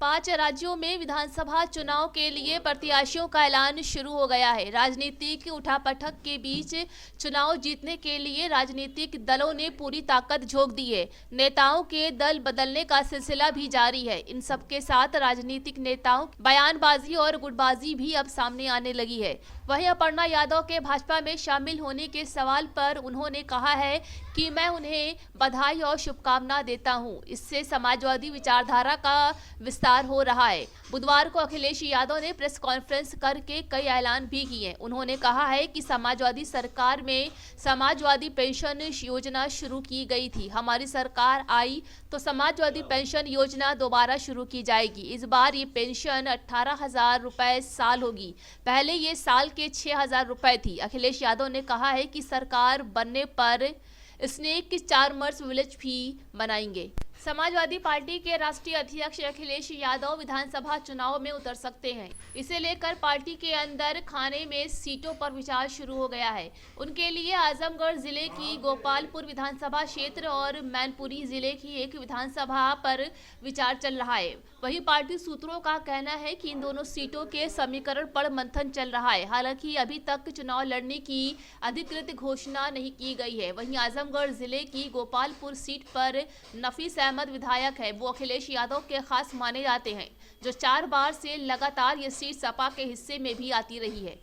5 राज्यों में विधानसभा चुनाव के लिए प्रत्याशियों का ऐलान शुरू हो गया है। राजनीतिक उठापटक के बीच चुनाव जीतने के लिए राजनीतिक दलों ने पूरी ताकत झोंक दी है। नेताओं के दल बदलने का सिलसिला भी जारी है। इन सबके साथ राजनीतिक नेताओं बयानबाजी और गुटबाजी भी अब सामने आने लगी है। वहीं अपर्णा यादव के भाजपा में शामिल होने के सवाल पर उन्होंने कहा है कि मैं उन्हें बधाई और शुभकामना देता हूं। इससे समाजवादी विचारधारा का विस्तार हो रहा है। बुधवार को अखिलेश यादव ने प्रेस कॉन्फ्रेंस करके कई ऐलान भी किए। उन्होंने कहा है कि समाजवादी सरकार में समाजवादी पेंशन योजना शुरू की गई थी। हमारी सरकार आई तो समाजवादी पेंशन योजना दोबारा शुरू की जाएगी। इस बार ये पेंशन 18,000 रुपए साल होगी। पहले ये साल के 6,000 रुपए थी। अखिलेश यादव ने कहा है कि सरकार बनने पर स्नेक चार्मर्स विलेज भी बनाएंगे। समाजवादी पार्टी के राष्ट्रीय अध्यक्ष अखिलेश यादव विधानसभा चुनाव में उतर सकते हैं। इसे लेकर पार्टी के अंदर खाने में सीटों पर विचार शुरू हो गया है। उनके लिए आजमगढ़ जिले की गोपालपुर विधानसभा क्षेत्र और मैनपुरी जिले की एक विधानसभा पर विचार चल रहा है। वहीं पार्टी सूत्रों का कहना है कि इन दोनों सीटों के समीकरण पर मंथन चल रहा है। हालांकि अभी तक चुनाव लड़ने की अधिकृत घोषणा नहीं की गई है। वहीं आजमगढ़ जिले की गोपालपुर सीट पर नफीस अहमद विधायक है। वो अखिलेश यादव के खास माने जाते हैं, जो 4 बार से लगातार ये सीट सपा के हिस्से में भी आती रही है।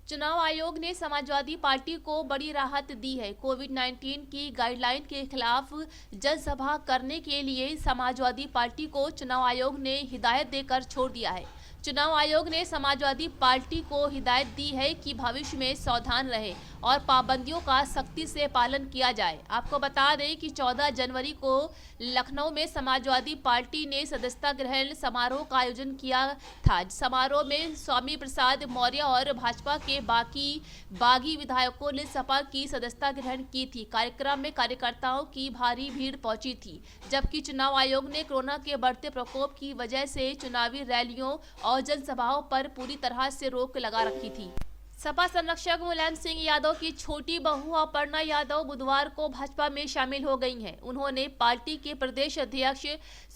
चुनाव आयोग ने समाजवादी पार्टी को बड़ी राहत दी है। कोविड-19 की गाइडलाइन के खिलाफ जनसभा करने के लिए समाजवादी पार्टी को चुनाव आयोग ने हिदायत देकर छोड़ दिया है। चुनाव आयोग ने समाजवादी पार्टी को हिदायत दी है कि भविष्य में सावधान रहे और पाबंदियों का सख्ती से पालन किया जाए। आपको बता दें कि 14 जनवरी को लखनऊ में समाजवादी पार्टी ने सदस्यता ग्रहण समारोह का आयोजन किया था। समारोह में स्वामी प्रसाद मौर्य और भाजपा के बागी विधायकों ने सपा की सदस्यता ग्रहण की थी। कार्यक्रम में कार्यकर्ताओं की भारी भीड़ पहुंची थी, जबकि चुनाव आयोग ने कोरोना के बढ़ते प्रकोप की वजह से चुनावी रैलियों और जनसभाओं पर पूरी तरह से रोक लगा रखी थी। सपा संरक्षक मुलायम सिंह यादव की छोटी बहू अपर्णा यादव बुधवार को भाजपा में शामिल हो गई हैं। उन्होंने पार्टी के प्रदेश अध्यक्ष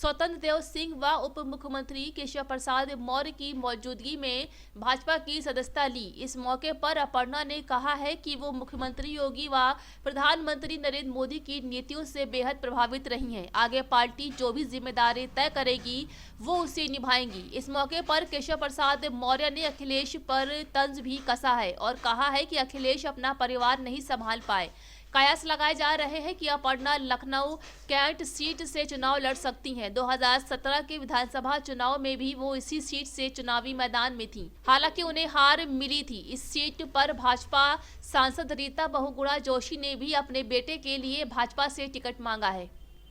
स्वतंत्र देव सिंह व उप मुख्यमंत्री केशव प्रसाद मौर्य की मौजूदगी में भाजपा की सदस्यता ली। इस मौके पर अपर्णा ने कहा है कि वो मुख्यमंत्री योगी व प्रधानमंत्री नरेंद्र मोदी की नीतियों से बेहद प्रभावित रही हैं। आगे पार्टी जो भी जिम्मेदारी तय करेगी वो उसे निभाएंगी। इस मौके पर केशव प्रसाद मौर्य ने अखिलेश पर तंज भी कसा है और कहा है कि अखिलेश अपना परिवार नहीं संभाल पाए। कयास लगाए जा रहे हैं कि अपर्णा लखनऊ कैंट सीट से चुनाव लड़ सकती हैं। 2017 के विधानसभा चुनाव में भी वो इसी सीट से चुनावी मैदान में थी। हालांकि उन्हें हार मिली थी। इस सीट पर भाजपा सांसद रीता बहुगुणा जोशी ने भी अपने बेटे के लिए भाजपा से टिकट मांगा है।